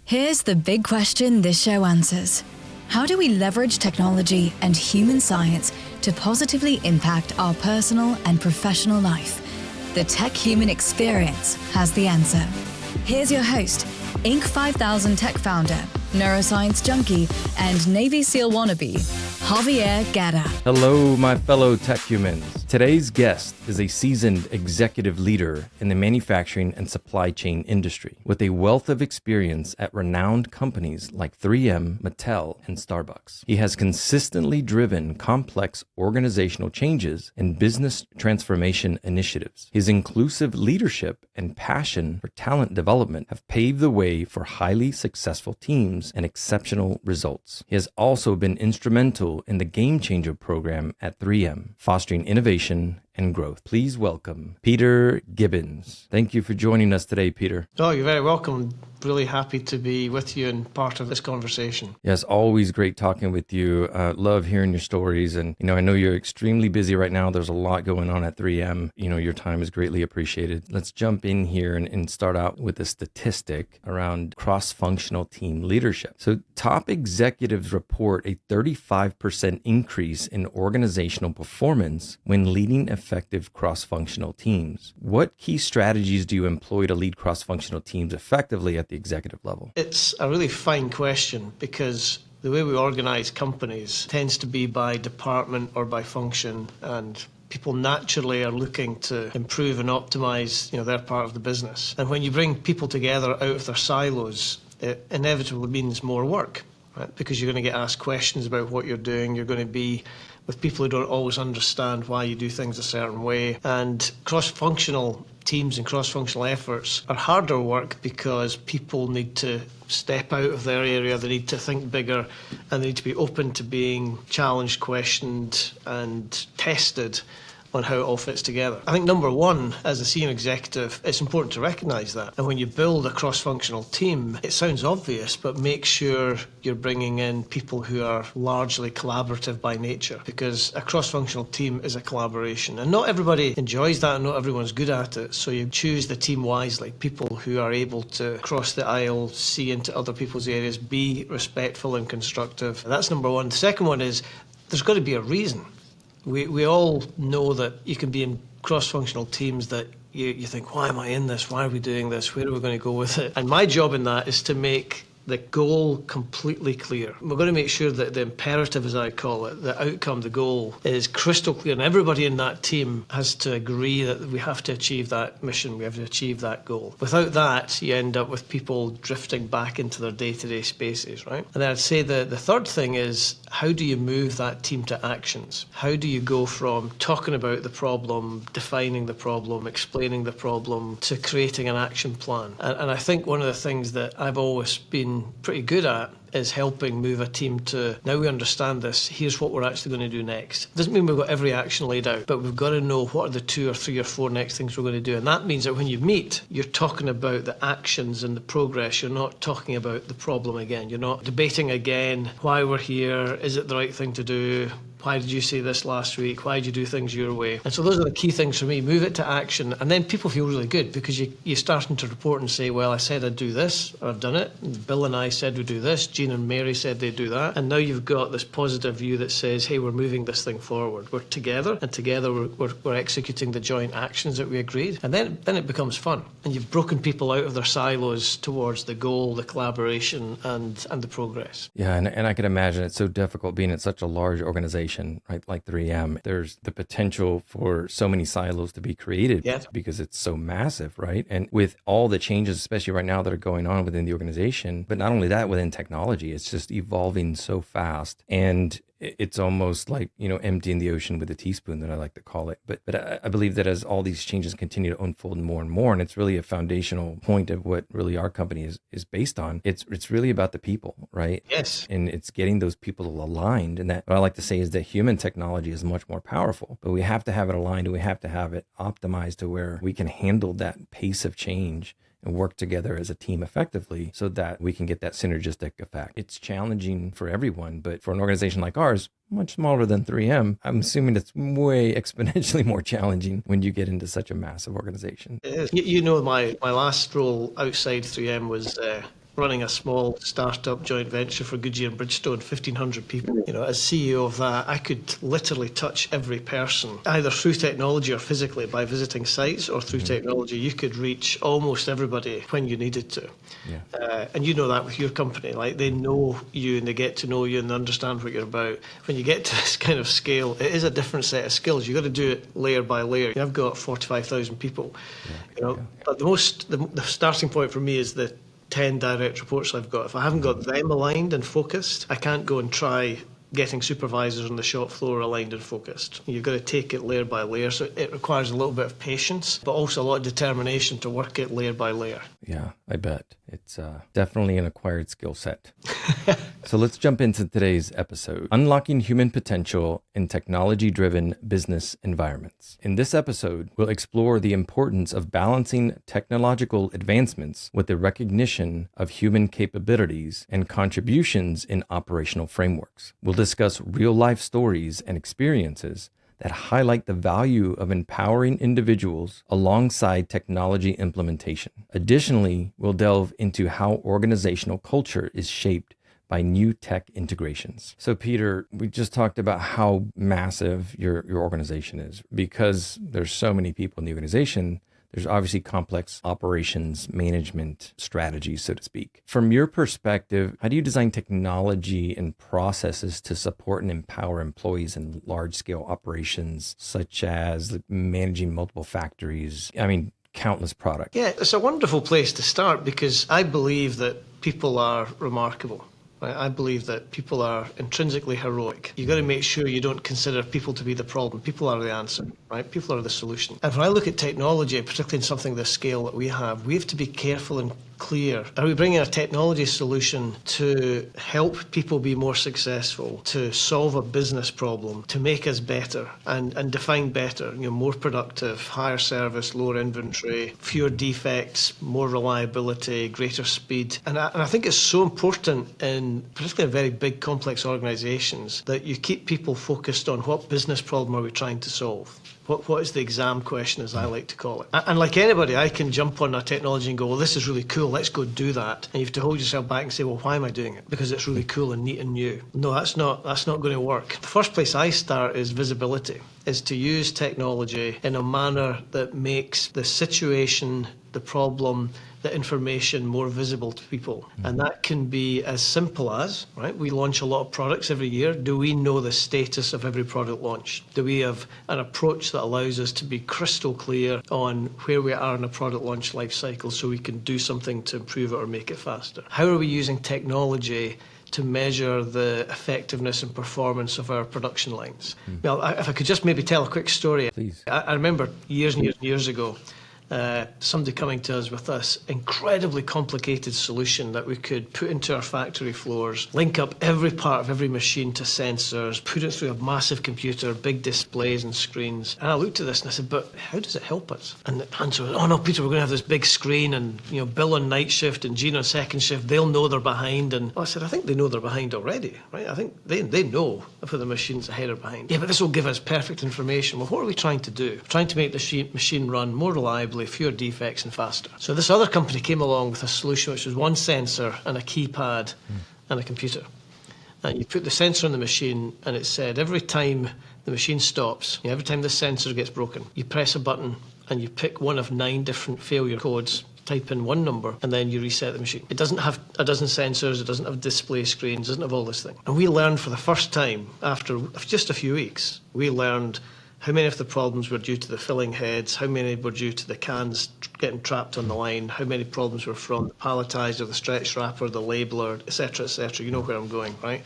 Here's the big question this show answers. How do we leverage technology and human science to positively impact our personal and professional life? The Tech Human Experience has the answer. Here's your host, Inc. 5000 tech founder, neuroscience junkie, and Navy SEAL wannabe, Javier Guerra. Hello, my fellow tech humans. Today's guest is a seasoned executive leader in the manufacturing and supply chain industry with a wealth of experience at renowned companies like 3M, Mattel, and Starbucks. He has consistently driven complex organizational changes and business transformation initiatives. His inclusive leadership and passion for talent development have paved the way for highly successful teams and exceptional results. He has also been instrumental in the Game Changer program at 3M, fostering innovation and growth. Please welcome Peter Gibbons. Thank you for joining us today, Peter. Oh, you're very welcome. Really happy to be with you and part of this conversation. Yes, always great talking with you. Love hearing your stories. And, I know you're extremely busy right now. There's a lot going on at 3M. Your time is greatly appreciated. Let's jump in here and start out with a statistic around cross-functional team leadership. So top executives report a 35% increase in organizational performance when leading effective cross-functional teams. What key strategies do you employ to lead cross-functional teams effectively at the executive level? It's a really fine question because the way we organize companies tends to be by department or by function, and people naturally are looking to improve and optimize, their part of the business. And when you bring people together out of their silos, it inevitably means more work, right? Because you're going to get asked questions about what you're doing. You're going to be with people who don't always understand why you do things a certain way. And cross-functional teams and cross-functional efforts are harder work because people need to step out of their area, they need to think bigger, and they need to be open to being challenged, questioned, and tested on how it all fits together. I think number one, as a senior executive, it's important to recognise that. And when you build a cross-functional team, it sounds obvious, but make sure you're bringing in people who are largely collaborative by nature, because a cross-functional team is a collaboration. And not everybody enjoys that and not everyone's good at it. So you choose the team wisely, people who are able to cross the aisle, see into other people's areas, be respectful and constructive. That's number one. The second one is there's got to be a reason. We all know that you can be in cross-functional teams that you think, why am I in this? Why are we doing this? Where are we going to go with it? And my job in that is to make the goal completely clear. We're going to make sure that the imperative, as I call it, the outcome, the goal, is crystal clear. And everybody in that team has to agree that we have to achieve that mission, we have to achieve that goal. Without that, you end up with people drifting back into their day-to-day spaces, right? And then I'd say the third thing is, how do you move that team to actions? How do you go from talking about the problem, defining the problem, explaining the problem, to creating an action plan? And I think one of the things that I've always been pretty good at is helping move a team to, now we understand this, here's what we're actually going to do next. Doesn't mean we've got every action laid out, but we've got to know what are the 2 or 3 or 4 next things we're going to do. And that means that when you meet, you're talking about the actions and the progress. You're not talking about the problem again. You're not debating again why we're here, is it the right thing to do? Why did you say this last week? Why did you do things your way? And so those are the key things for me. Move it to action. And then people feel really good because you're starting to report and say, well, I said I'd do this, or I've done it. And Bill and I said we'd do this. Jean and Mary said they'd do that. And now you've got this positive view that says, hey, we're moving this thing forward. We're together, and together we're executing the joint actions that we agreed. And then it becomes fun. And you've broken people out of their silos towards the goal, the collaboration, and the progress. Yeah, and I can imagine it's so difficult being at such a large organization, right, like 3M. There's the potential for so many silos to be created because it's so massive, right? And with all the changes, especially right now, that are going on within the organization, but not only that, within technology, it's just evolving so fast. And it's almost like, emptying the ocean with a teaspoon, that I like to call it. But I believe that as all these changes continue to unfold more and more, and it's really a foundational point of what really our company is based on, it's really about the people, right? Yes. And it's getting those people aligned. And that, what I like to say is that human technology is much more powerful, but we have to have it aligned, and we have to have it optimized to where we can handle that pace of change and work together as a team effectively so that we can get that synergistic effect. It's challenging for everyone, but for an organization like ours, much smaller than 3M, I'm assuming it's way exponentially more challenging when you get into such a massive organization. It is. My last role outside 3M was running a small startup joint venture for Goodyear and Bridgestone, 1,500 people. As CEO of that, I could literally touch every person, either through technology or physically by visiting sites, or through technology. You could reach almost everybody when you needed to. And you know that with your company, like they know you and they get to know you and they understand what you're about. When you get to this kind of scale, it is a different set of skills. You've got to do it layer by layer. I've got 45,000 people, but the starting point for me is the 10 direct reports I've got. If I haven't got them aligned and focused, I can't go and try getting supervisors on the shop floor aligned and focused. You've got to take it layer by layer. So it requires a little bit of patience, but also a lot of determination to work it layer by layer. Yeah, I bet. It's definitely an acquired skill set. So let's jump into today's episode, Unlocking Human Potential in Technology-Driven Business Environments. In this episode, we'll explore the importance of balancing technological advancements with the recognition of human capabilities and contributions in operational frameworks. We'll discuss real-life stories and experiences that highlight the value of empowering individuals alongside technology implementation. Additionally, we'll delve into how organizational culture is shaped by new tech integrations. So Peter, we just talked about how massive your organization is. Because there's so many people in the organization, there's obviously complex operations management strategies, so to speak. From your perspective, how do you design technology and processes to support and empower employees in large-scale operations, such as managing multiple factories? Countless products. Yeah, it's a wonderful place to start because I believe that people are remarkable. Right? I believe that people are intrinsically heroic. You've got to make sure you don't consider people to be the problem. People are the answer, right? People are the solution. And when I look at technology, particularly in something the scale that we have to be careful and clear. Are we bringing a technology solution to help people be more successful, to solve a business problem, to make us better and define better, more productive, higher service, lower inventory, fewer defects, more reliability, greater speed. And I think it's so important in particularly very big, complex organizations that you keep people focused on what business problem are we trying to solve. What is the exam question, as I like to call it? And like anybody, I can jump on a technology and go, well, this is really cool, let's go do that. And you have to hold yourself back and say, well, why am I doing it? Because it's really cool and neat and new. No, that's not going to work. The first place I start is visibility, is to use technology in a manner that makes the situation, the problem, the information more visible to people. And that can be as simple as, right, we launch a lot of products every year. Do we know the status of every product launch? Do we have an approach that allows us to be crystal clear on where we are in a product launch life cycle so we can do something to improve it or make it faster? How are we using technology to measure the effectiveness and performance of our production lines? Well, if I could just maybe tell a quick story. Please. I remember years and years ago, somebody coming to us with this incredibly complicated solution that we could put into our factory floors, link up every part of every machine to sensors, put it through a massive computer, big displays and screens. And I looked at this and I said, but how does it help us? And the answer was, oh no, Peter, we're going to have this big screen and Bill on night shift and Gene on second shift, they'll know they're behind. And I said, I think they know they're behind already, right? I think they know if the machine's ahead or behind. Yeah, but this will give us perfect information. Well, what are we trying to do? We're trying to make the machine run more reliably, fewer defects and faster. So this other company came along with a solution which was one sensor and a keypad and a computer. And you put the sensor on the machine and it said every time the machine stops, every time the sensor gets broken, you press a button and you pick one of 9 different failure codes, type in one number, and then you reset the machine. It doesn't have a dozen sensors, it doesn't have display screens, it doesn't have all this thing. And we learned for the first time, after just a few weeks, we learned how many of the problems were due to the filling heads, how many were due to the cans getting trapped on the line, how many problems were from the palletizer, the stretch wrapper, the labeler, etc., etc. You know where I'm going, right?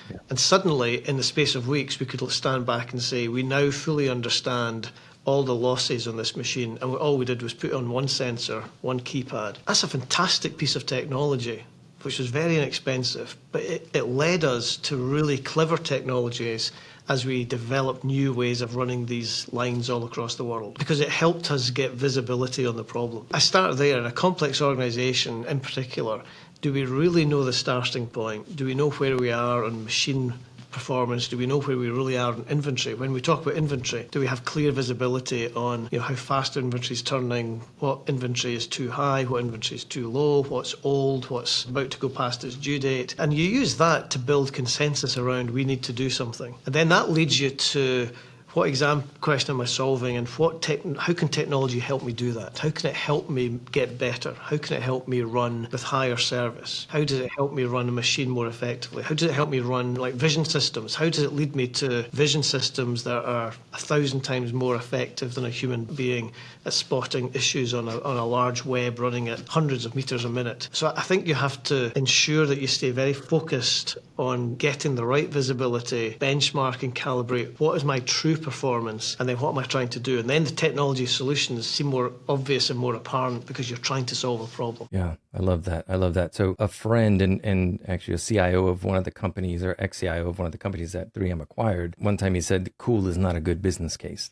Yeah. And suddenly, in the space of weeks, we could stand back and say, we now fully understand all the losses on this machine, and all we did was put on one sensor, one keypad. That's a fantastic piece of technology, which was very inexpensive, but it led us to really clever technologies as we developed new ways of running these lines all across the world, because it helped us get visibility on the problem. I started there. In a complex organisation in particular, do we really know the starting point? Do we know where we are on machine performance? Do we know where we really are in inventory? When we talk about inventory, do we have clear visibility on how fast inventory is turning, what inventory is too high, what inventory is too low, what's old, what's about to go past its due date? And you use that to build consensus around we need to do something. And then that leads you to what exam question am I solving, and how can technology help me do that? How can it help me get better? How can it help me run with higher service? How does it help me run a machine more effectively? How does it help me run like vision systems? How does it lead me to vision systems that are 1,000 times more effective than a human being at spotting issues on a large web running at hundreds of meters a minute? So I think you have to ensure that you stay very focused on getting the right visibility, benchmark and calibrate what is my true performance, and then what am I trying to do? And then the technology solutions seem more obvious and more apparent because you're trying to solve a problem. Yeah, I love that. I love that. So a friend and actually a CIO of one of the companies, or ex-CIO of one of the companies that 3M acquired, one time he said, cool is not a good business case,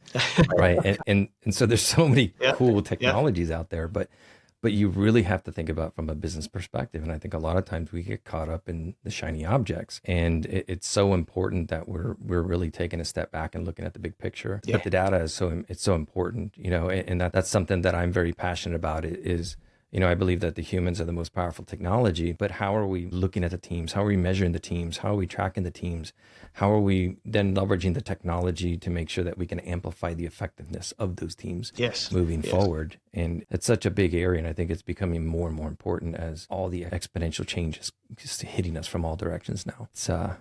right? And so there's so many cool technologies out there, but you really have to think about from a business perspective. And I think a lot of times we get caught up in the shiny objects, and it's so important that we're really taking a step back and looking at the big picture. But the data is so important, and that's something that I'm very passionate about. I believe that the humans are the most powerful technology, but how are we looking at the teams? How are we measuring the teams? How are we tracking the teams? How are we then leveraging the technology to make sure that we can amplify the effectiveness of those teams moving forward? And it's such a big area, and I think it's becoming more and more important as all the exponential changes just hitting us from all directions now.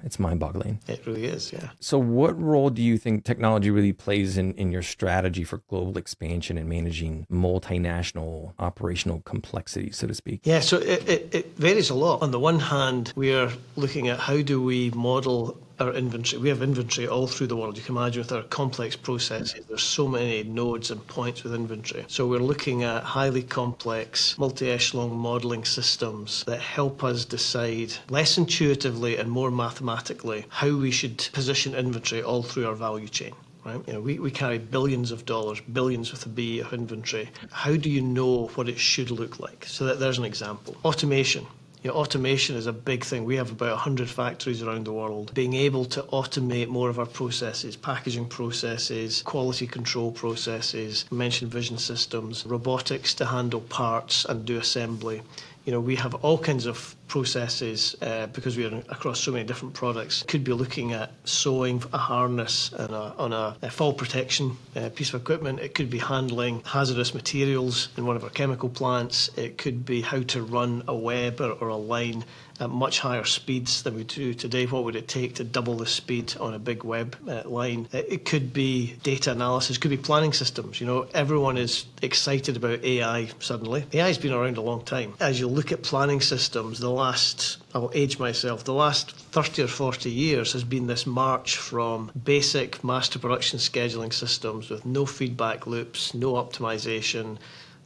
It's mind-boggling. It really is, yeah. So what role do you think technology really plays in your strategy for global expansion and managing multinational operational complexity, so to speak? Yeah, so it varies a lot. On the one hand, we are looking at how do we model our inventory. We have inventory all through the world. You can imagine with our complex processes, there's so many nodes and points with inventory. So we're looking at highly complex multi-echelon modeling systems that help us decide less intuitively and more mathematically how we should position inventory all through our value chain. Right? We carry billions of dollars, billions with a B of inventory. How do you know what it should look like? So there's an example. Automation. Automation is a big thing. We have about 100 factories around the world. Being able to automate more of our processes, packaging processes, quality control processes, I mentioned vision systems, robotics to handle parts and do assembly. We have all kinds of processes because we are across so many different products. Could be looking at sewing a harness on a fall protection piece of equipment. It could be handling hazardous materials in one of our chemical plants. It could be how to run a web or a line at much higher speeds than we do today. What would it take to double the speed on a big web line? It could be data analysis, it could be planning systems. Everyone is excited about AI suddenly. AI has been around a long time. As you look at planning systems, I'll age myself, the last 30 or 40 years has been this march from basic master production scheduling systems with no feedback loops, no optimization,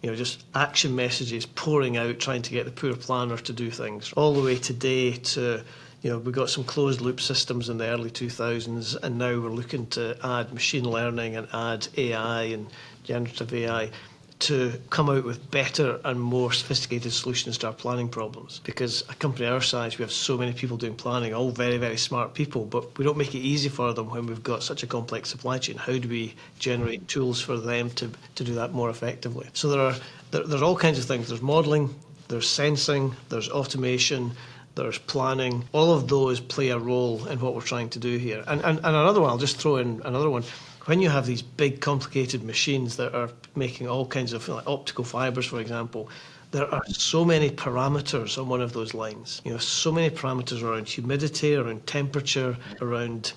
just action messages pouring out, trying to get the poor planner to do things, all the way today to, we got some closed loop systems in the early 2000s, and now we're looking to add machine learning and add AI and generative AI to come out with better and more sophisticated solutions to our planning problems. Because a company our size, we have so many people doing planning, all very, very smart people, but we don't make it easy for them when we've got such a complex supply chain. How do we generate tools for them to do that more effectively? So there's all kinds of things. There's modeling, there's sensing, there's automation, there's planning. All of those play a role in what we're trying to do here. And another one, I'll just throw in another one. When you have these big, complicated machines that are making all kinds of optical fibers, for example, there are so many parameters on one of those lines. So many parameters around humidity, around temperature, around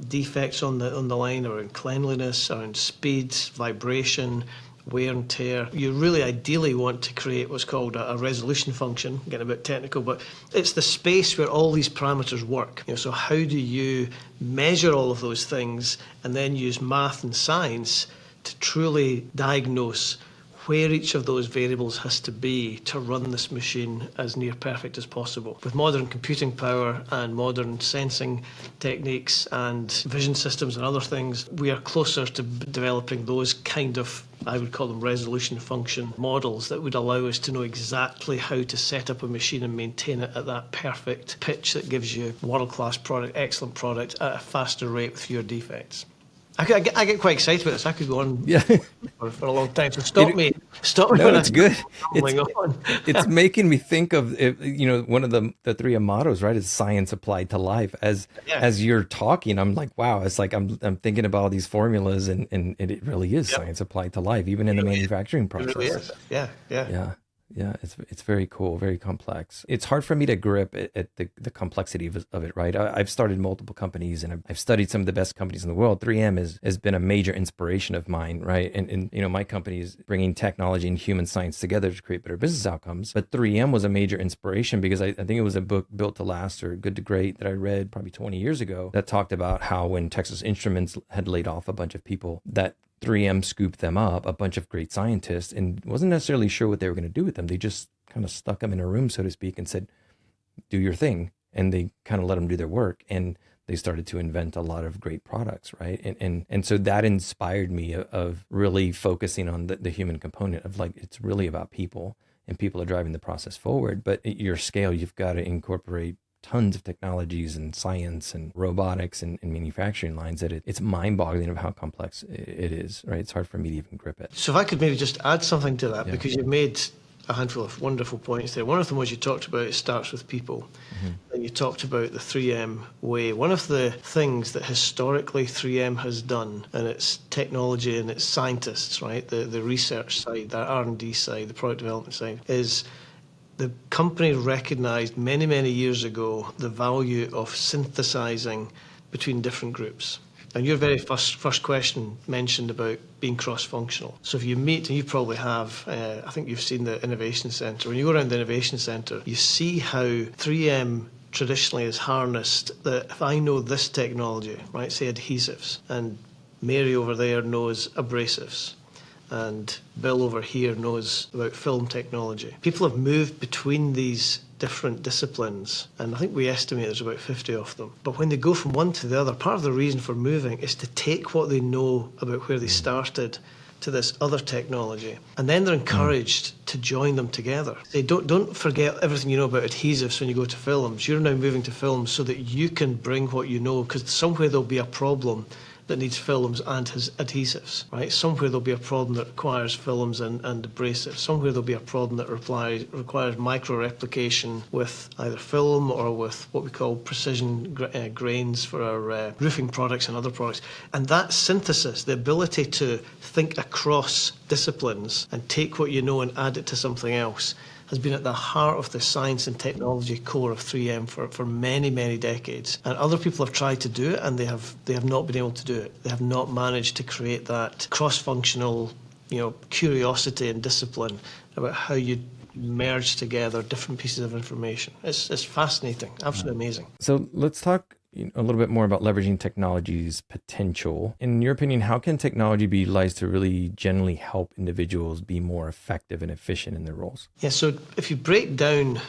defects on the line, around cleanliness, around speed, vibration, wear and tear. You really ideally want to create what's called a resolution function, getting a bit technical, but it's the space where all these parameters work. So how do you measure all of those things and then use math and science to truly diagnose where each of those variables has to be to run this machine as near perfect as possible. With modern computing power and modern sensing techniques and vision systems and other things, we are closer to developing those kind of, I would call them resolution function models that would allow us to know exactly how to set up a machine and maintain it at that perfect pitch that gives you world-class product, excellent product at a faster rate with fewer defects. I get quite excited about this. I could go on for a long time. So stop me. No, it's good. On. It's making me think of, one of the 3M mottos, right? Is science applied to life. As you're talking, I'm like, wow. It's like I'm thinking about all these formulas, and it really is science applied to life, even in the manufacturing process. It really is. Yeah. It's very cool, very complex. It's hard for me to grip at the complexity of it, right? I've started multiple companies, and I've studied some of the best companies in the world. 3M has been a major inspiration of mine, right? And my company is bringing technology and human science together to create better business outcomes. But 3M was a major inspiration because I think it was a book, Built to Last or Good to Great, that I read probably 20 years ago that talked about how when Texas Instruments had laid off a bunch of people, that 3M scooped them up, a bunch of great scientists, and wasn't necessarily sure what they were going to do with them. They just kind of stuck them in a room, so to speak, and said, do your thing. And they kind of let them do their work. And they started to invent a lot of great products, right? And so that inspired me of really focusing on the human component of, like, it's really about people, and people are driving the process forward. But at your scale, you've got to incorporate tons of technologies and science and robotics and manufacturing lines that it's mind-boggling of how complex it is, right? It's hard for me to even grip it. So if I could maybe just add something to that, because you've made a handful of wonderful points there. One of them was you talked about it starts with people. And you talked about the 3M way. One of the things that historically 3M has done, and its technology and its scientists, right, the research side, the R&D side, the product development side, is the company recognized many, many years ago the value of synthesizing between different groups. And your very first question mentioned about being cross-functional. So if you meet, and you probably have, I think you've seen the Innovation Centre. When you go around the Innovation Centre, you see how 3M traditionally has harnessed that if I know this technology, right, say adhesives, and Mary over there knows abrasives, and Bill over here knows about film technology. People have moved between these different disciplines, and I think we estimate there's about 50 of them. But when they go from one to the other, part of the reason for moving is to take what they know about where they started to this other technology, and then they're encouraged to join them together. They don't forget everything you know about adhesives when you go to films. You're now moving to films so that you can bring what you know, because somewhere there'll be a problem that needs films and has adhesives, right? Somewhere there'll be a problem that requires films and abrasives. Somewhere there'll be a problem that requires micro-replication with either film or with what we call precision grains for our roofing products and other products. And that synthesis, the ability to think across disciplines and take what you know and add it to something else, has been at the heart of the science and technology core of 3M for many, many decades. And other people have tried to do it, and they have not been able to do it. They have not managed to create that cross-functional, curiosity and discipline about how you merge together different pieces of information. It's fascinating, absolutely amazing. So let's talk a little bit more about leveraging technology's potential. In your opinion, how can technology be utilized to really generally help individuals be more effective and efficient in their roles? Yeah, so if you break down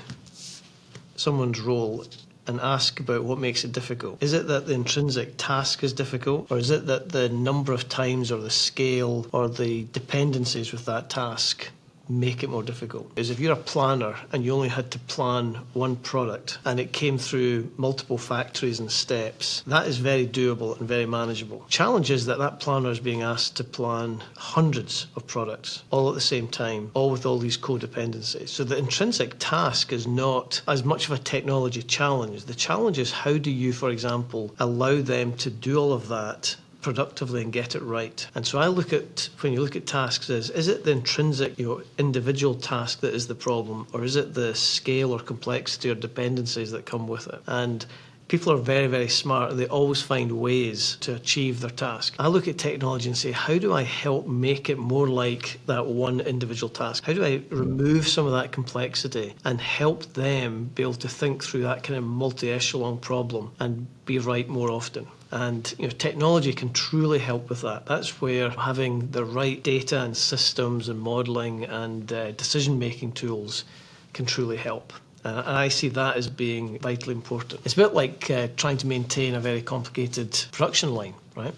someone's role and ask about what makes it difficult, is it that the intrinsic task is difficult, or is it that the number of times or the scale or the dependencies with that task make it more difficult? Is if you're a planner and you only had to plan one product and it came through multiple factories and steps, that is very doable and very manageable. Challenge is that planner is being asked to plan hundreds of products all at the same time, all with all these codependencies. So the intrinsic task is not as much of a technology challenge. The challenge is how do you, for example, allow them to do all of that productively and get it right. And so I look at, when you look at tasks, is it the intrinsic, individual task that is the problem, or is it the scale or complexity or dependencies that come with it? And people are very, very smart, and they always find ways to achieve their task. I look at technology and say, how do I help make it more like that one individual task? How do I remove some of that complexity and help them be able to think through that kind of multi-echelon problem and be right more often? And technology can truly help with that. That's where having the right data and systems and modelling and decision-making tools can truly help. And I see that as being vitally important. It's a bit like trying to maintain a very complicated production line, right?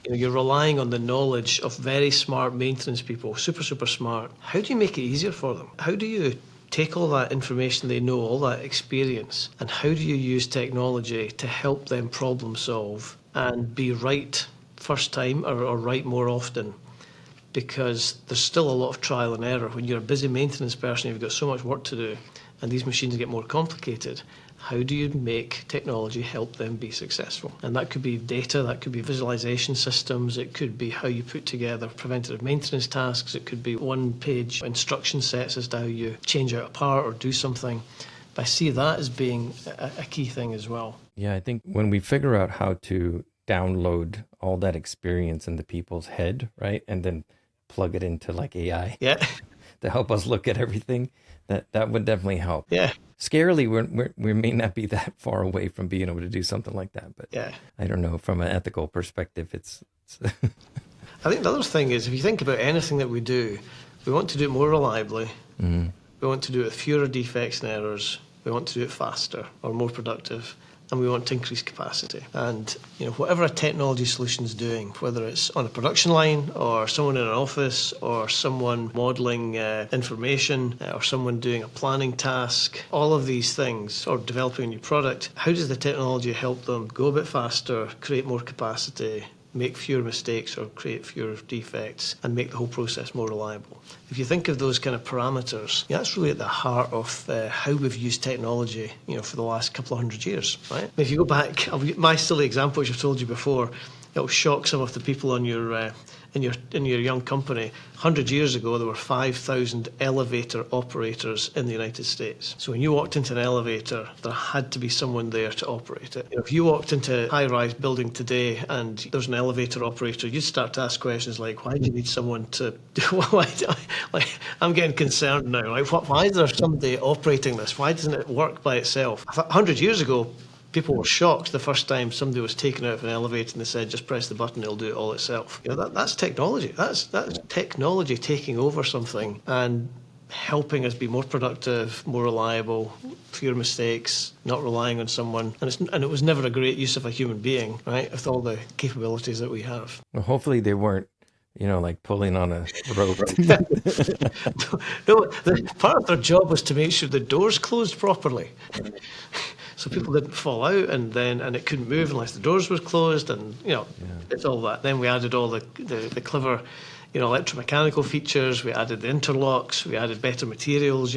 You're relying on the knowledge of very smart maintenance people, super, super smart. How do you make it easier for them? How do you take all that information they know, all that experience, and how do you use technology to help them problem solve and be right first time or right more often? Because there's still a lot of trial and error. When you're a busy maintenance person, you've got so much work to do, and these machines get more complicated. How do you make technology help them be successful? And that could be data, that could be visualization systems, it could be how you put together preventative maintenance tasks, it could be one-page instruction sets as to how you change out a part or do something. But I see that as being a key thing as well. Yeah, I think when we figure out how to download all that experience into people's head, right, and then plug it into like AI to help us look at everything, that would definitely help. Yeah. Scarily, we may not be that far away from being able to do something like that, but I don't know, from an ethical perspective, it's I think the other thing is, if you think about anything that we do, we want to do it more reliably, we want to do it with fewer defects and errors, we want to do it faster or more productive, and we want to increase capacity. And whatever a technology solution is doing, whether it's on a production line or someone in an office or someone modelling information or someone doing a planning task, all of these things, or developing a new product, how does the technology help them go a bit faster, create more capacity, make fewer mistakes or create fewer defects, and make the whole process more reliable? If you think of those kind of parameters, that's really at the heart of how we've used technology, for the last couple of hundred years, right? If you go back, my silly example, which I've told you before, it'll shock some of the people on your in your young company. 100 years ago, there were 5,000 elevator operators in the United States. So when you walked into an elevator, there had to be someone there to operate it. If you walked into a high-rise building today and there's an elevator operator, you'd start to ask questions like, why do you need someone to do I'm getting concerned now. Like, why is there somebody operating this? Why doesn't it work by itself? 100 years ago, people were shocked the first time somebody was taken out of an elevator and they said, just press the button, it'll do it all itself. That's technology. That's technology taking over something and helping us be more productive, more reliable, fewer mistakes, not relying on someone. And it was never a great use of a human being, right, with all the capabilities that we have. Well, hopefully they weren't, like pulling on a rope. No, part of their job was to make sure the doors closed properly. So people didn't fall out, and it couldn't move unless the doors were closed, and it's all that. Then we added all the clever, electromechanical features. We added the interlocks. We added better materials.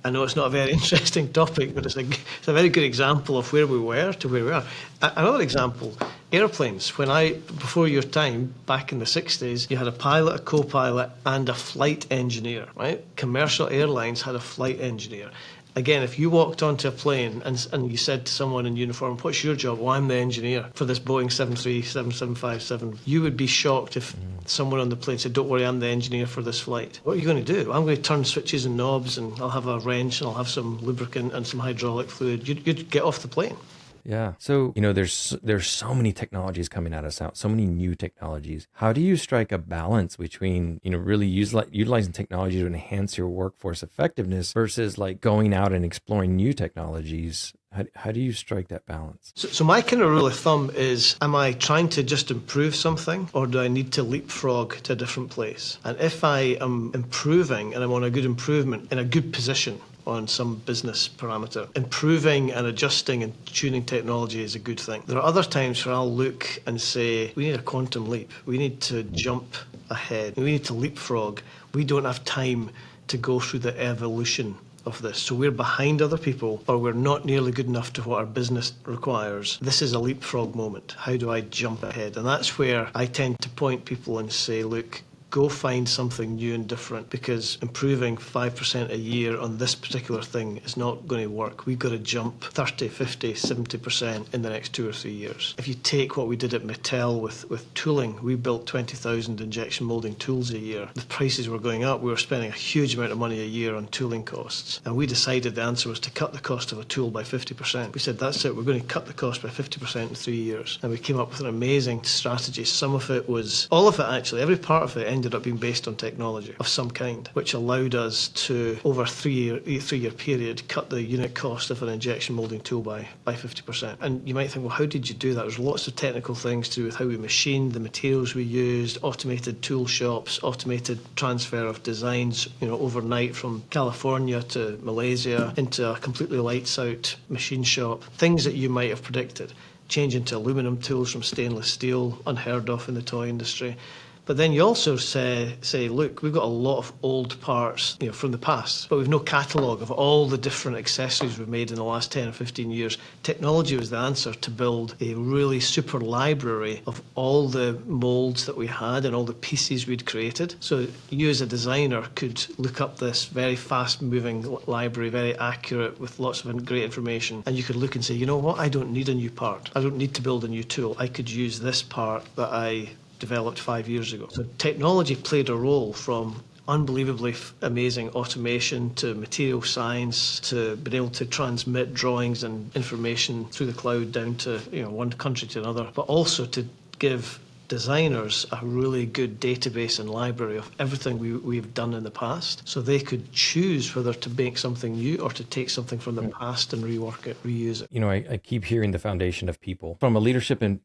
I know it's not a very interesting topic, but it's a very good example of where we were to where we are. Another example, airplanes. Before your time, back in the 60s, you had a pilot, a co-pilot, and a flight engineer, right? Commercial airlines had a flight engineer. Again, if you walked onto a plane and you said to someone in uniform, what's your job? Well, I'm the engineer for this Boeing 737, 757. You would be shocked if someone on the plane said, don't worry, I'm the engineer for this flight. What are you going to do? I'm going to turn switches and knobs, and I'll have a wrench, and I'll have some lubricant and some hydraulic fluid. You'd get off the plane. Yeah. So, there's so many technologies coming at us out, so many new technologies. How do you strike a balance between, really utilizing technology to enhance your workforce effectiveness versus like going out and exploring new technologies? How do you strike that balance? So my kind of rule of thumb is, am I trying to just improve something, or do I need to leapfrog to a different place? And if I am improving and I'm on a good improvement in a good position on some business parameter, improving and adjusting and tuning technology is a good thing. There are other times where I'll look and say, we need a quantum leap. We need to jump ahead. We need to leapfrog. We don't have time to go through the evolution of this. So we're behind other people, or we're not nearly good enough to what our business requires. This is a leapfrog moment. How do I jump ahead? And that's where I tend to point people and say, look, go find something new and different, because improving 5% a year on this particular thing is not going to work. We've got to jump 30, 50, 70% in the next 2 or 3 years. If you take what we did at Mattel with tooling, we built 20,000 injection molding tools a year. The prices were going up. We were spending a huge amount of money a year on tooling costs. And we decided the answer was to cut the cost of a tool by 50%. We said, that's it, we're going to cut the cost by 50% in 3 years. And we came up with an amazing strategy. Some of it was, all of it actually, every part of it ended up being based on technology of some kind, which allowed us to, over a three-year period, cut the unit cost of an injection molding tool by 50%. And you might think, well, how did you do that? There's lots of technical things to do with how we machined, the materials we used, automated tool shops, automated transfer of designs, overnight from California to Malaysia into a completely lights out machine shop. Things that you might have predicted. Change into aluminum tools from stainless steel, unheard of in the toy industry. But then you also say, look, we've got a lot of old parts, from the past, but we've no catalogue of all the different accessories we've made in the last 10 or 15 years. Technology was the answer to build a really super library of all the molds that we had and all the pieces we'd created. So you as a designer could look up this very fast-moving library, very accurate, with lots of great information, and you could look and say, you know what, I don't need a new part. I don't need to build a new tool. I could use this part that I developed 5 years ago. So technology played a role, from unbelievably amazing automation to material science to being able to transmit drawings and information through the cloud down to one country to another, but also to give designers a really good database and library of everything we've done in the past, so they could choose whether to make something new or to take something from the past and rework it, reuse it. I keep hearing the foundation of people. From a leadership and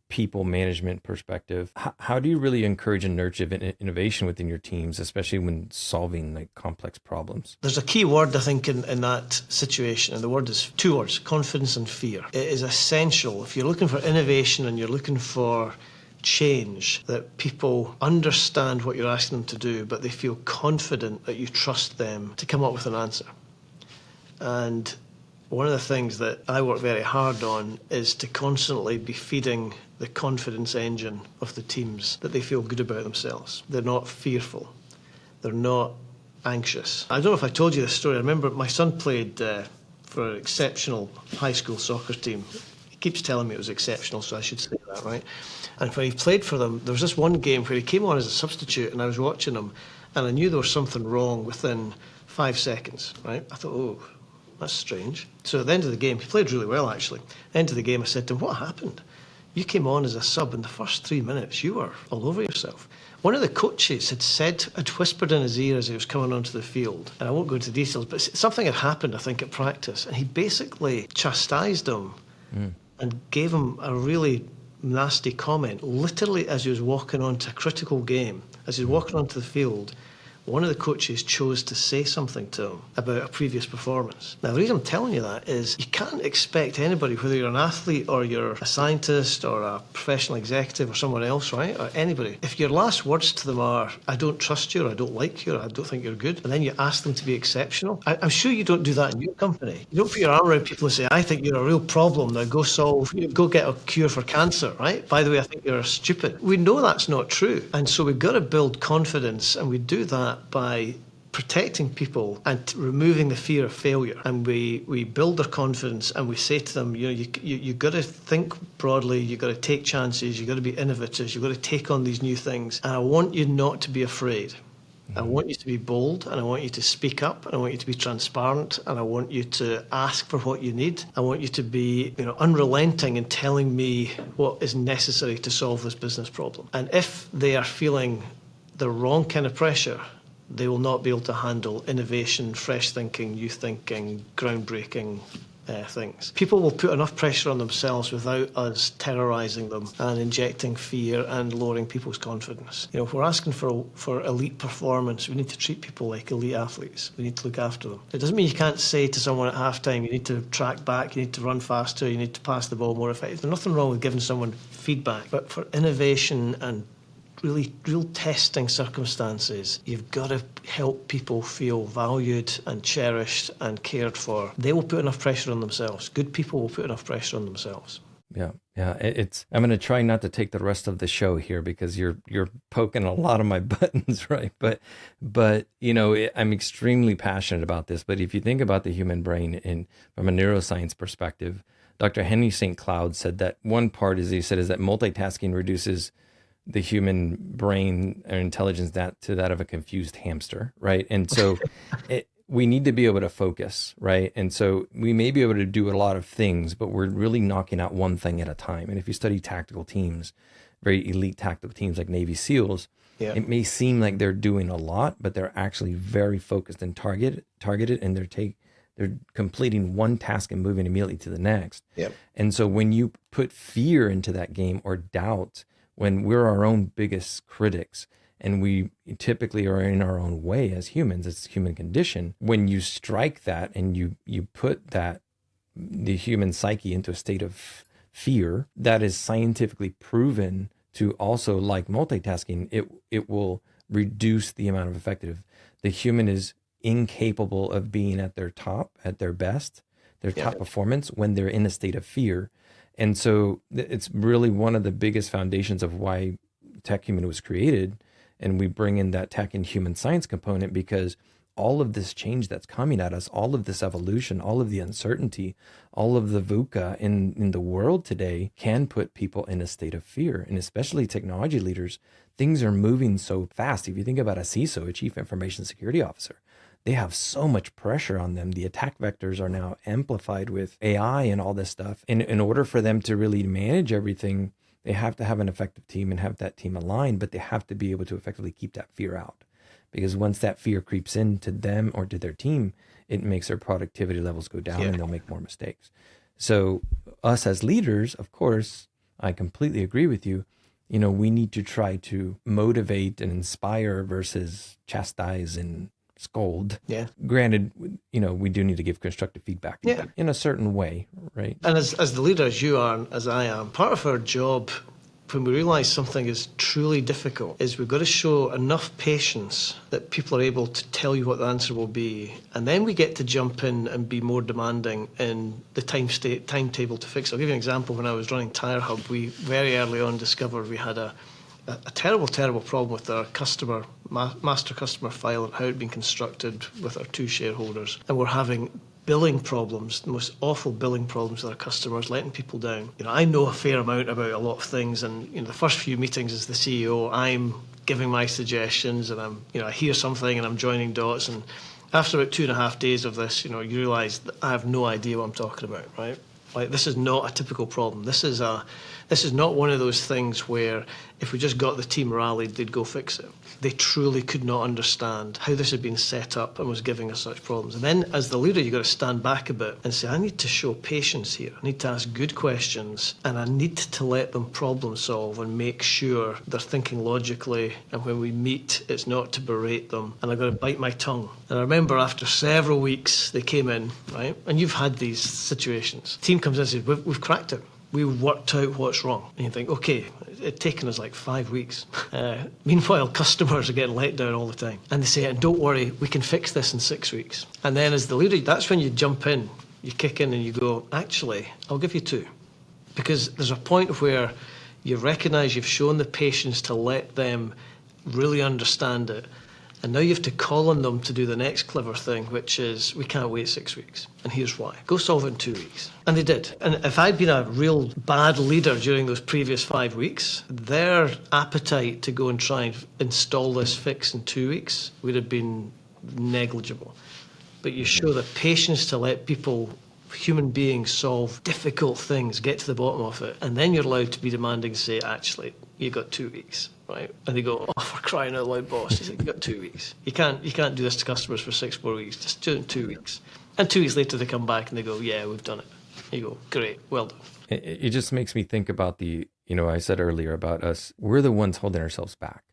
people management perspective, how do you really encourage and nurture innovation within your teams, especially when solving complex problems? There's a key word, I think, in that situation, and the word is 2 words: confidence and fear. It is essential, if you're looking for innovation and you're looking for change, that people understand what you're asking them to do, but they feel confident that you trust them to come up with an answer. And one of the things that I work very hard on is to constantly be feeding the confidence engine of the teams, that they feel good about themselves. They're not fearful. They're not anxious. I don't know if I told you this story. I remember my son played for an exceptional high school soccer team. He keeps telling me it was exceptional, so I should say that, right? And when he played for them, there was this one game where he came on as a substitute, and I was watching him, and I knew there was something wrong within 5 seconds, right? I thought, oh, that's strange. So at the end of the game, he played really well, actually. At the end of the game, I said to him, what happened? You came on as a sub in the first 3 minutes. You were all over yourself. One of the coaches had whispered in his ear as he was coming onto the field, and I won't go into details, but something had happened, I think, at practice, and he basically chastised him and gave him a really nasty comment, literally as he was walking onto a critical game, as he was walking onto the field. One of the coaches chose to say something to him about a previous performance. Now, the reason I'm telling you that is you can't expect anybody, whether you're an athlete or you're a scientist or a professional executive or someone else, right, or anybody, if your last words to them are, I don't trust you, or I don't like you, or I don't think you're good, and then you ask them to be exceptional, I'm sure you don't do that in your company. You don't put your arm around people and say, I think you're a real problem, now go get a cure for cancer, right? By the way, I think you're stupid. We know that's not true. And so we've got to build confidence, and we do that by protecting people and removing the fear of failure. And we build their confidence, and we say to them, you got to think broadly, you got to take chances, you got to be innovative, you got to take on these new things. And I want you not to be afraid. I want you to be bold, and I want you to speak up, and I want you to be transparent, and I want you to ask for what you need. I want you to be unrelenting in telling me what is necessary to solve this business problem. And if they are feeling the wrong kind of pressure, they will not be able to handle innovation, fresh thinking, new thinking, groundbreaking things. People will put enough pressure on themselves without us terrorising them and injecting fear and lowering people's confidence. If we're asking for elite performance, we need to treat people like elite athletes. We need to look after them. It doesn't mean you can't say to someone at halftime, you need to track back, you need to run faster, you need to pass the ball more effectively. There's nothing wrong with giving someone feedback, but for innovation and real testing circumstances, you've got to help people feel valued and cherished and cared for. They will put enough pressure on themselves. Good people will put enough pressure on themselves. Yeah. Yeah. I'm going to try not to take the rest of the show here because you're poking a lot of my buttons, right? But I'm extremely passionate about this. But if you think about the human brain from a neuroscience perspective, Dr. Henry St. Cloud said that one part is that multitasking reduces the human brain or intelligence to that of a confused hamster, right? And so we need to be able to focus, right? And so we may be able to do a lot of things, but we're really knocking out one thing at a time. And if you study tactical teams, very elite tactical teams like Navy SEALs, it may seem like they're doing a lot, but they're actually very focused and targeted, and they're completing one task and moving immediately to the next. Yep. And so when you put fear into that game or doubt, when we're our own biggest critics, and we typically are in our own way as humans, it's a human condition. When you strike that and you put the human psyche into a state of fear, that is scientifically proven to also, like multitasking, it will reduce the amount of effective. The human is incapable of being at their top, at their best, their top performance when they're in a state of fear. And so it's really one of the biggest foundations of why Tech Human was created. And we bring in that tech and human science component because all of this change that's coming at us, all of this evolution, all of the uncertainty, all of the VUCA in the world today can put people in a state of fear. And especially technology leaders, things are moving so fast. If you think about a CISO, a Chief Information Security Officer, they have so much pressure on them. The attack vectors are now amplified with AI and all this stuff. And in order for them to really manage everything, they have to have an effective team and have that team aligned, but they have to be able to effectively keep that fear out. Because once that fear creeps into them or to their team, it makes their productivity levels go down and they'll make more mistakes. So us as leaders, of course, I completely agree with you. We need to try to motivate and inspire versus chastise and scold. Yeah. Granted, we do need to give constructive feedback in a certain way, right? And as the leader, as you are, as I am, part of our job when we realise something is truly difficult is we've got to show enough patience that people are able to tell you what the answer will be. And then we get to jump in and be more demanding in the timetable to fix it. I'll give you an example. When I was running Tire Hub, we very early on discovered we had a terrible problem with our master customer file and how it had been constructed with our two shareholders. And we're having billing problems, the most awful billing problems with our customers, letting people down. I know a fair amount about a lot of things, and the first few meetings as the CEO, I'm giving my suggestions, and I hear something and I'm joining dots, and after about 2.5 days of this, you realise that I have no idea what I'm talking about, right? Like, this is not a typical problem. This is not one of those things where if we just got the team rallied, they'd go fix it. They truly could not understand how this had been set up and was giving us such problems. And then as the leader, you've got to stand back a bit and say, I need to show patience here. I need to ask good questions, and I need to let them problem solve and make sure they're thinking logically. And when we meet, it's not to berate them. And I've got to bite my tongue. And I remember after several weeks, they came in, right? And you've had these situations. The team comes in and says, we've cracked it. We worked out what's wrong. And you think, okay, it's taken us like 5 weeks. Meanwhile, customers are getting let down all the time. And they say, and don't worry, we can fix this in 6 weeks. And then as the leader, that's when you jump in, you kick in and you go, actually, I'll give you 2. Because there's a point where you recognise you've shown the patience to let them really understand it. And now you have to call on them to do the next clever thing, which is, we can't wait 6 weeks. And here's why. Go solve it in 2 weeks. And they did. And if I'd been a real bad leader during those previous 5 weeks, their appetite to go and try and install this fix in 2 weeks would have been negligible. But you show the patience to let people, human beings, solve difficult things, get to the bottom of it. And then you're allowed to be demanding, say, actually, you got 2 weeks. Right, and they go, oh, for crying out loud, boss. He's like, you got 2 weeks. You can't do this to customers for 6 more weeks. Just do it in 2 weeks. And 2 weeks later, they come back and they go, yeah, we've done it. You go, great, well done. It just makes me think about I said earlier about us. We're the ones holding ourselves back.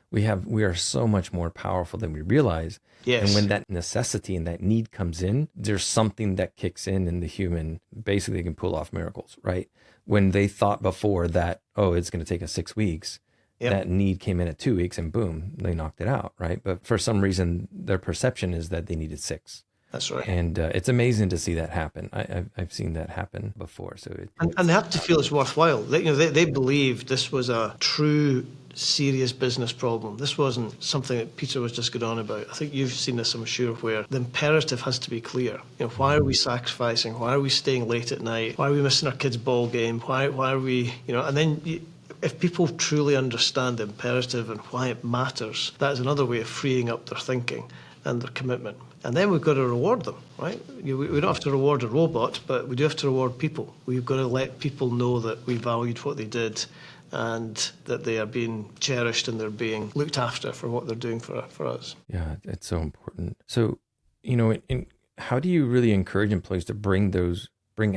We are so much more powerful than we realize. Yes. And when that necessity and that need comes in, there's something that kicks in the human. Basically, they can pull off miracles, right? When they thought before that, it's going to take us 6 weeks. Yep. That need came in at 2 weeks and boom, they knocked it out, right? But for some reason, their perception is that they needed 6. That's right. And it's amazing to see that happen. I've seen that happen before. So And they have to feel it's worthwhile. They believed this was a true, serious business problem. This wasn't something that Peter was just going on about. I think you've seen this, I'm sure, where the imperative has to be clear. Why are we sacrificing? Why are we staying late at night? Why are we missing our kids' ball game? Why are we, and then if people truly understand the imperative and why it matters, that is another way of freeing up their thinking and their commitment. And then we've got to reward them, right? We don't have to reward a robot, but we do have to reward people. We've got to let people know that we valued what they did and that they are being cherished and they're being looked after for what they're doing for us. Yeah, it's so important. So, how do you really encourage employees to bring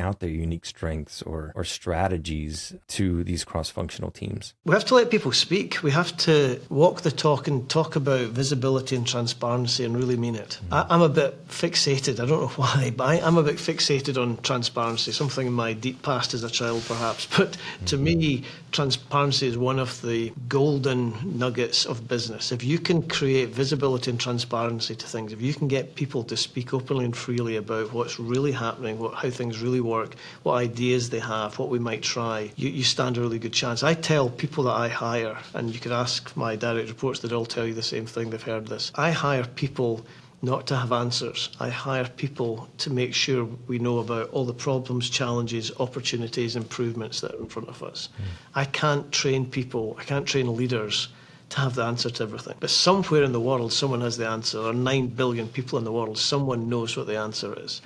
out their unique strengths or strategies to these cross-functional teams? We have to let people speak. We have to walk the talk and talk about visibility and transparency and really mean it. I'm a bit fixated, I don't know why, but I'm a bit fixated on transparency, something in my deep past as a child perhaps. But to me, transparency is one of the golden nuggets of business. If you can create visibility and transparency to things, if you can get people to speak openly and freely about what's really happening, how things really work, what ideas they have, what we might try, you stand a really good chance. I tell people that I hire, and you could ask my direct reports, they'd all tell you the same thing, they've heard this. I hire people not to have answers. I hire people to make sure we know about all the problems, challenges, opportunities, improvements that are in front of us. I can't train people, I can't train leaders to have the answer to everything. But somewhere in the world, someone has the answer. There are 9 billion people in the world. Someone knows what the answer is.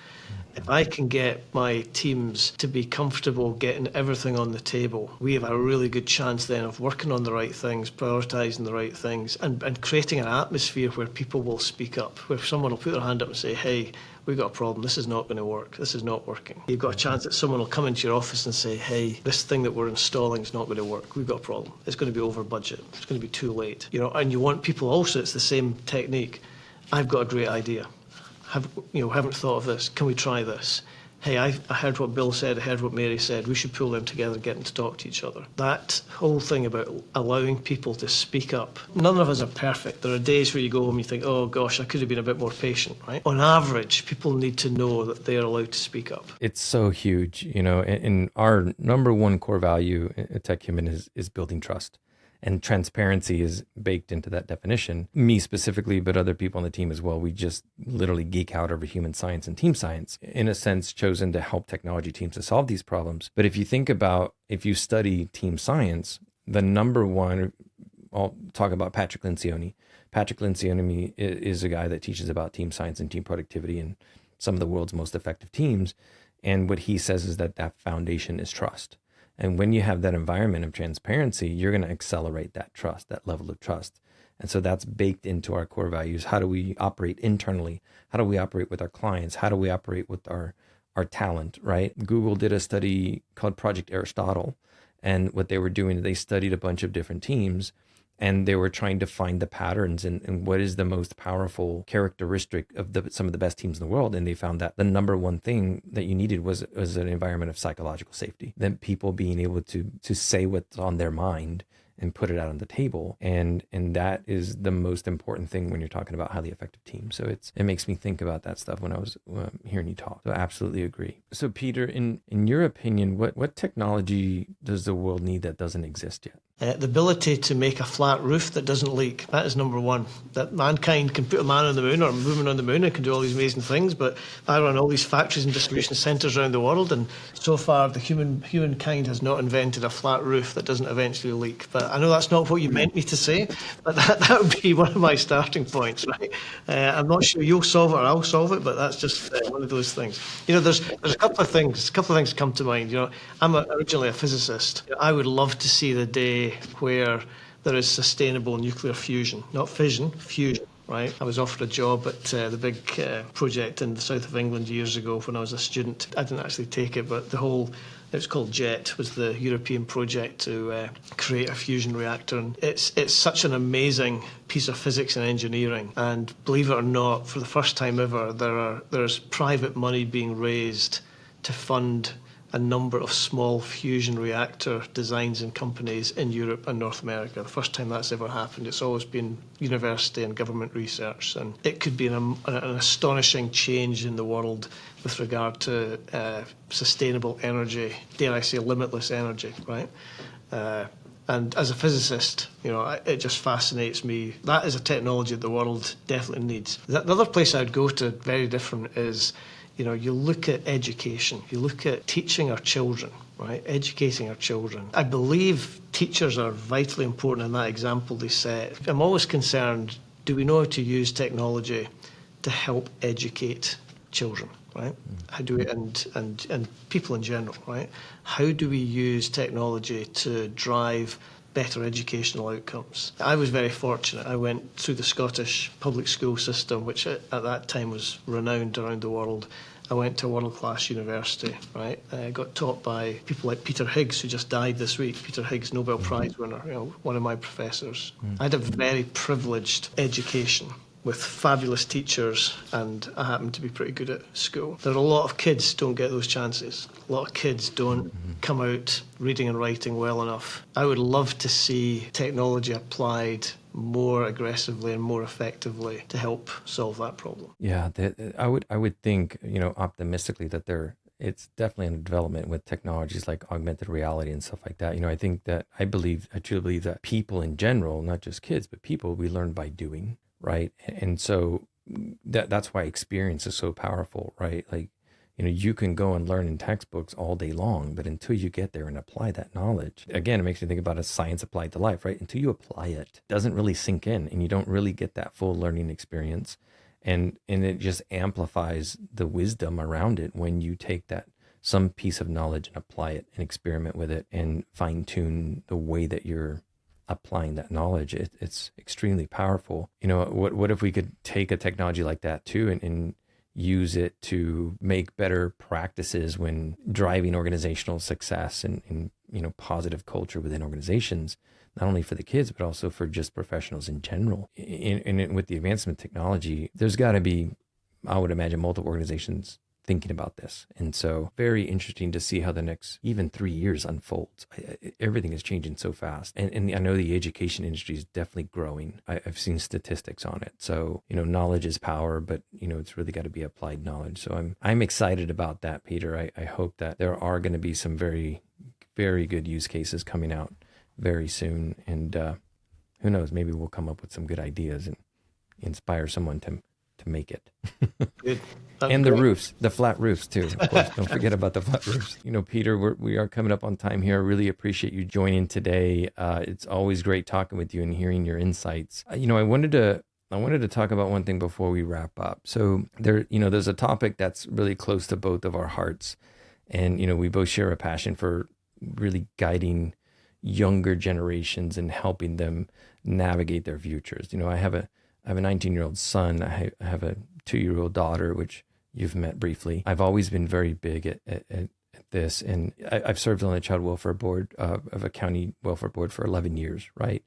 If I can get my teams to be comfortable getting everything on the table, we have a really good chance then of working on the right things, prioritising the right things, and creating an atmosphere where people will speak up, where someone will put their hand up and say, hey, we've got a problem, this is not going to work, this is not working. You've got a chance that someone will come into your office and say, hey, this thing that we're installing is not going to work, we've got a problem, it's going to be over budget, it's going to be too late. And you want people also, it's the same technique, I've got a great idea. Haven't thought of this. Can we try this? Hey, I heard what Bill said, I heard what Mary said. We should pull them together and get them to talk to each other. That whole thing about allowing people to speak up. None of us are perfect. There are days where you go home and you think, oh gosh, I could have been a bit more patient, right? On average, people need to know that they are allowed to speak up. It's so huge, and our number one core value at TechHuman is building trust. And transparency is baked into that definition. Me specifically, but other people on the team as well. We just literally geek out over human science and team science, in a sense, chosen to help technology teams to solve these problems. But if you study team science, the number one, I'll talk about Patrick Lencioni. Patrick Lencioni is a guy that teaches about team science and team productivity and some of the world's most effective teams. And what he says is that foundation is trust. And when you have that environment of transparency, you're going to accelerate that trust, that level of trust. And so that's baked into our core values. How do we operate internally? How do we operate with our clients? How do we operate with our talent, right? Google did a study called Project Aristotle. And what they were doing, they studied a bunch of different teams, and they were trying to find the patterns and what is the most powerful characteristic of some of the best teams in the world. And they found that the number one thing that you needed was an environment of psychological safety. Then people being able to say what's on their mind and put it out on the table. And that is the most important thing when you're talking about highly effective teams. So it makes me think about that stuff when I was hearing you talk. So I absolutely agree. So Peter, in your opinion, what technology does the world need that doesn't exist yet? The ability to make a flat roof that doesn't leak. That is number one. That mankind can put a man on the moon or a woman on the moon and can do all these amazing things, but I run all these factories and distribution centres around the world, and so far the humankind has not invented a flat roof that doesn't eventually leak. But I know that's not what you meant me to say, but that would be one of my starting points, right? I'm not sure you'll solve it or I'll solve it, but that's just one of those things. There's a couple of things come to mind. I'm originally a physicist. I would love to see the day where there is sustainable nuclear fusion, not fission, fusion, right? I was offered a job at the big project in the south of England years ago when I was a student. I didn't actually take it, but it was called JET, was the European project to create a fusion reactor. And it's such an amazing piece of physics and engineering. And believe it or not, for the first time ever, there's private money being raised to fund a number of small fusion reactor designs and companies in Europe and North America. The first time that's ever happened. It's always been university and government research, and it could be an astonishing change in the world with regard to sustainable energy, dare I say limitless energy, right? And as a physicist, it just fascinates me. That is a technology that the world definitely needs. The other place I'd go to, very different, is, you look at education. You look at teaching our children, right? Educating our children. I believe teachers are vitally important in that example they set. I'm always concerned, do we know how to use technology to help educate children? Right? How do we, and people in general, right? How do we use technology to drive better educational outcomes? I was very fortunate. I went through the Scottish public school system, which at that time was renowned around the world. I went to a world-class university, right? I got taught by people like Peter Higgs, who just died this week. Peter Higgs, Nobel Prize winner, one of my professors. I had a very privileged education with fabulous teachers, and I happen to be pretty good at school. There are a lot of kids who don't get those chances. A lot of kids don't come out reading and writing well enough. I would love to see technology applied more aggressively and more effectively to help solve that problem. Yeah, I would think, optimistically that it's definitely in development with technologies like augmented reality and stuff like that. I truly believe that people in general, not just kids, but people, we learn by doing. Right. And so that's why experience is so powerful, right? Like, you can go and learn in textbooks all day long, but until you get there and apply that knowledge, again, it makes me think about a science applied to life, right? Until you apply it, it doesn't really sink in, and you don't really get that full learning experience. And it just amplifies the wisdom around it when you take some piece of knowledge and apply it and experiment with it and fine tune the way that you're applying that knowledge. It's extremely powerful. What if we could take a technology like that too and use it to make better practices when driving organizational success and positive culture within organizations, not only for the kids, but also for just professionals in general. And with the advancement of technology, there's got to be, I would imagine, multiple organizations thinking about this. And so very interesting to see how the next even 3 years unfolds. Everything is changing so fast. And I know the education industry is definitely growing. I've seen statistics on it. So, knowledge is power, but, it's really got to be applied knowledge. So I'm excited about that, Peter. I hope that there are going to be some very, very good use cases coming out very soon. And who knows, maybe we'll come up with some good ideas and inspire someone to make it. Good. And the roofs, the flat roofs too, of course. Don't forget about the flat roofs. Peter, we are coming up on time here. I really appreciate you joining today. It's always great talking with you and hearing your insights. I wanted to talk about one thing before we wrap up. So there's a topic that's really close to both of our hearts. And, we both share a passion for really guiding younger generations and helping them navigate their futures. I have a 19-year-old son. I have a 2-year-old daughter, which you've met briefly. I've always been very big at this, and I've served on the child welfare board of a county welfare board for 11 years, right?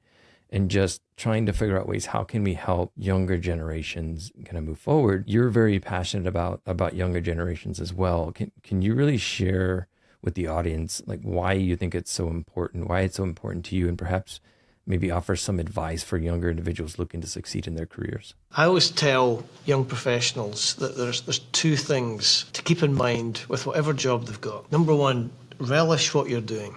And just trying to figure out ways, how can we help younger generations kind of move forward? You're very passionate about younger generations as well. Can you really share with the audience, like, why you think it's so important, why it's so important to you, and perhaps maybe offer some advice for younger individuals looking to succeed in their careers? I always tell young professionals that there's 2 things to keep in mind with whatever job they've got. Number one, relish what you're doing.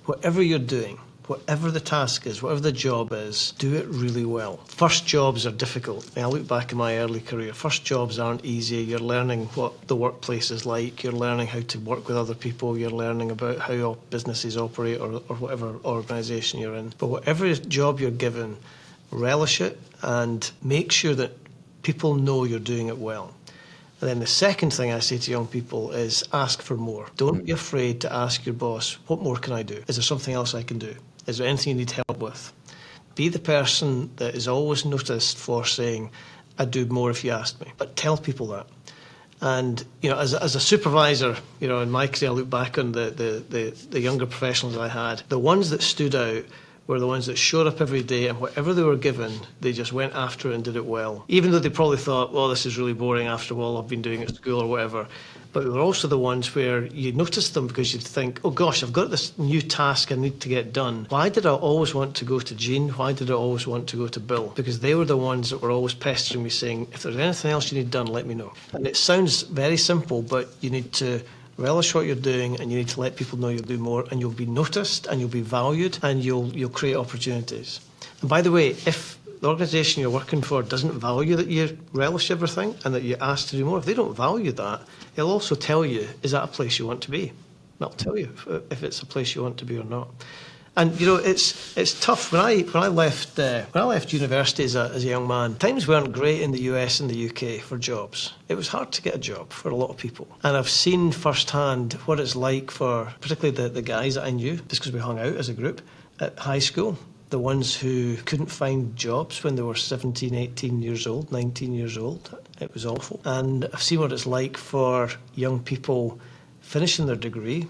Whatever you're doing, whatever the task is, whatever the job is, do it really well. First jobs are difficult. I look back in my early career, first jobs aren't easy. You're learning what the workplace is like. You're learning how to work with other people. You're learning about how businesses operate or whatever organisation you're in. But whatever job you're given, relish it and make sure that people know you're doing it well. And then the second thing I say to young people is ask for more. Don't be afraid to ask your boss, what more can I do? Is there something else I can do? Is there anything you need help with? Be the person that is always noticed for saying, I'd do more if you asked me. But tell people that. And, as a supervisor, in my career, I look back on the younger professionals I had. The ones that stood out were the ones that showed up every day, and whatever they were given, they just went after it and did it well. Even though they probably thought, well, this is really boring after all I've been doing at school or whatever. But they were also the ones where you noticed them because you'd think, oh gosh, I've got this new task I need to get done. Why did I always want to go to Jean? Why did I always want to go to Bill? Because they were the ones that were always pestering me saying, if there's anything else you need done, let me know. And it sounds very simple, but you need to relish what you're doing, and you need to let people know you'll do more, and you'll be noticed, and you'll be valued, and you'll create opportunities. And by the way, if the organisation you're working for doesn't value that you relish everything and that you ask to do more, if they don't value that, it'll also tell you, is that a place you want to be? And it'll tell you if it's a place you want to be or not. And you know, it's tough. When I left university as a young man, times weren't great in the US and the UK for jobs. It was hard to get a job for a lot of people. And I've seen firsthand what it's like for particularly the guys that I knew, just because we hung out as a group at high school. The ones who couldn't find jobs when they were 17, 18 years old, 19 years old. It was awful. And I've seen what it's like for young people finishing their degree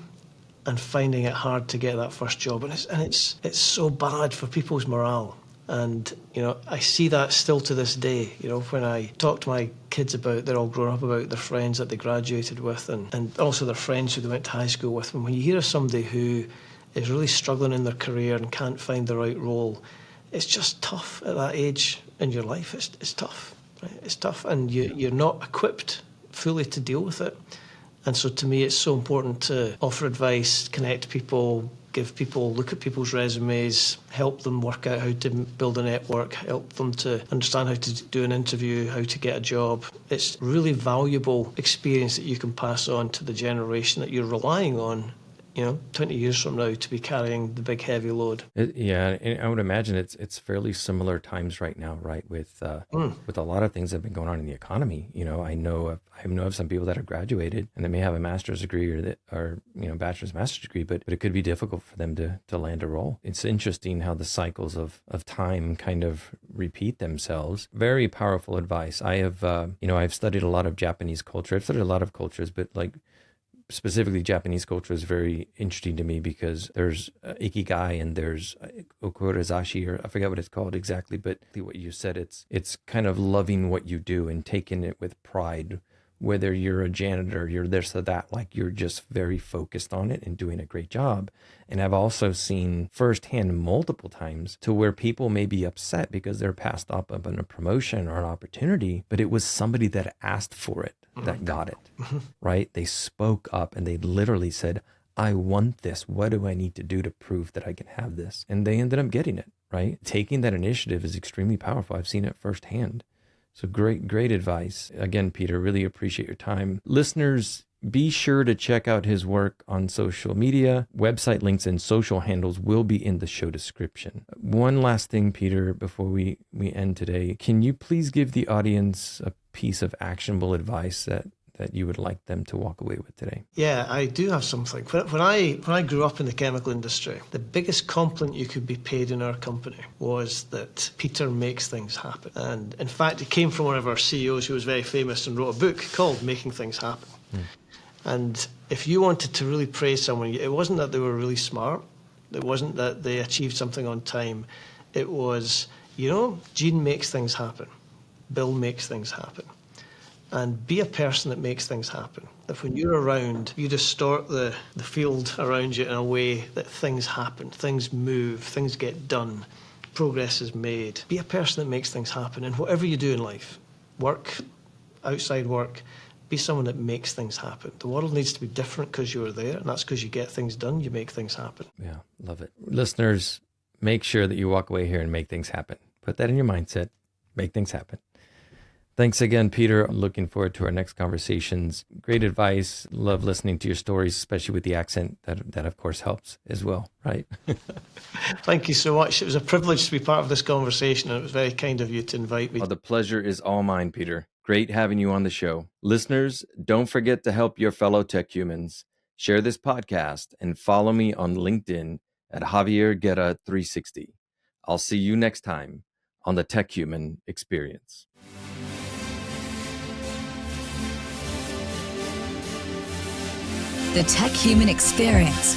and finding it hard to get that first job. And it's so bad for people's morale. And, you know, I see that still to this day. You know, when I talk to my kids about, they're all grown up, about their friends that they graduated with and also their friends who they went to high school with. And when you hear of somebody who is really struggling in their career and can't find the right role, it's just tough at that age in your life. It's tough, right? It's tough, and you're not equipped fully to deal with it. And so to me, it's so important to offer advice, connect people, look at people's resumes, help them work out how to build a network, help them to understand how to do an interview, how to get a job. It's really valuable experience that you can pass on to the generation that you're relying on, you know, 20 years from now to be carrying the big heavy load. Yeah, and I would imagine it's fairly similar times right now, right? With a lot of things that have been going on in the economy. You know, I know of some people that have graduated and they may have a master's degree or you know, bachelor's, master's degree, but it could be difficult for them to land a role. It's interesting how the cycles of time kind of repeat themselves. Very powerful advice. I have, I've studied a lot of Japanese culture. I've studied a lot of cultures, but like, specifically Japanese culture is very interesting to me because there's ikigai and there's okurazashi, or I forget what it's called exactly, but what you said, it's kind of loving what you do and taking it with pride. Whether you're a janitor, you're this or that, like you're just very focused on it and doing a great job. And I've also seen firsthand multiple times to where people may be upset because they're passed up on a promotion or an opportunity, but it was somebody that asked for it that got it, right? They spoke up and they literally said, I want this. What do I need to do to prove that I can have this? And they ended up getting it, right? Taking that initiative is extremely powerful. I've seen it firsthand. So great advice. Again, Peter, really appreciate your time. Listeners, be sure to check out his work on social media. Website links and social handles will be in the show description. One last thing, Peter, before we end today. Can you please give the audience a piece of actionable advice that you would like them to walk away with today? Yeah, I do have something. When I grew up in the chemical industry, the biggest compliment you could be paid in our company was that Peter makes things happen. And in fact, it came from one of our CEOs who was very famous and wrote a book called Making Things Happen. And if you wanted to really praise someone, it wasn't that they were really smart. It wasn't that they achieved something on time. It was, Gene makes things happen. Bill makes things happen. And be a person that makes things happen. That when you're around, you distort the field around you in a way that things happen, things move, things get done, progress is made. Be a person that makes things happen. And whatever you do in life, work, outside work, be someone that makes things happen. The world needs to be different because you're there, and that's because you get things done, you make things happen. Yeah, love it. Listeners, make sure that you walk away here and make things happen. Put that in your mindset, make things happen. Thanks again, Peter. I'm looking forward to our next conversations. Great advice. Love listening to your stories, especially with the accent. That of course helps as well, right? Thank you so much. It was a privilege to be part of this conversation, and it was very kind of you to invite me. Well, the pleasure is all mine, Peter. Great having you on the show. Listeners, don't forget to help your fellow tech humans. Share this podcast and follow me on LinkedIn at Javier Guerra 360. I'll see you next time on the Tech Human Experience. The Tech Human Experience